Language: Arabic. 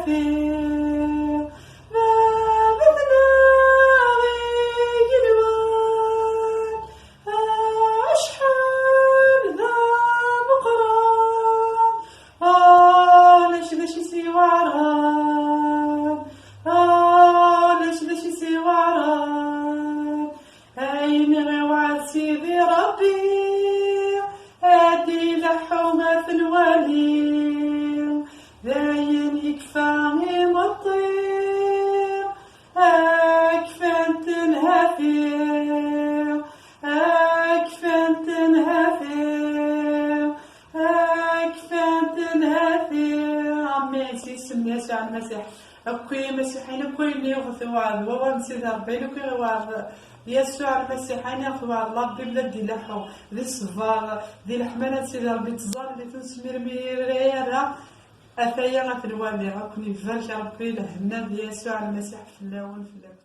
هافير ما مثناوي يلوان أشحال ذا مقران ليش يسيوا عران ليش يسيوا عران عيني غيوعد سيدي ربي هادي لحومة في الولي داين يكفاني مطير أكفنت الهفير أكفنت الهفير أكفنت الهفير عمي سيسم يسوع المسيح أكوي مسيحين أكوي اللي يغث وعد وهو مسيد ربي أكوي وعد يسوع المسيحين يخوار الله بلادي لحو ذي الصفار ذي الحمانة سيدي ربي تزار اللي تنسمير ميريرا أثايا في الوالي غاكوني فرجع ربي لهنا يسوع المسيح في اللاون في اللاون.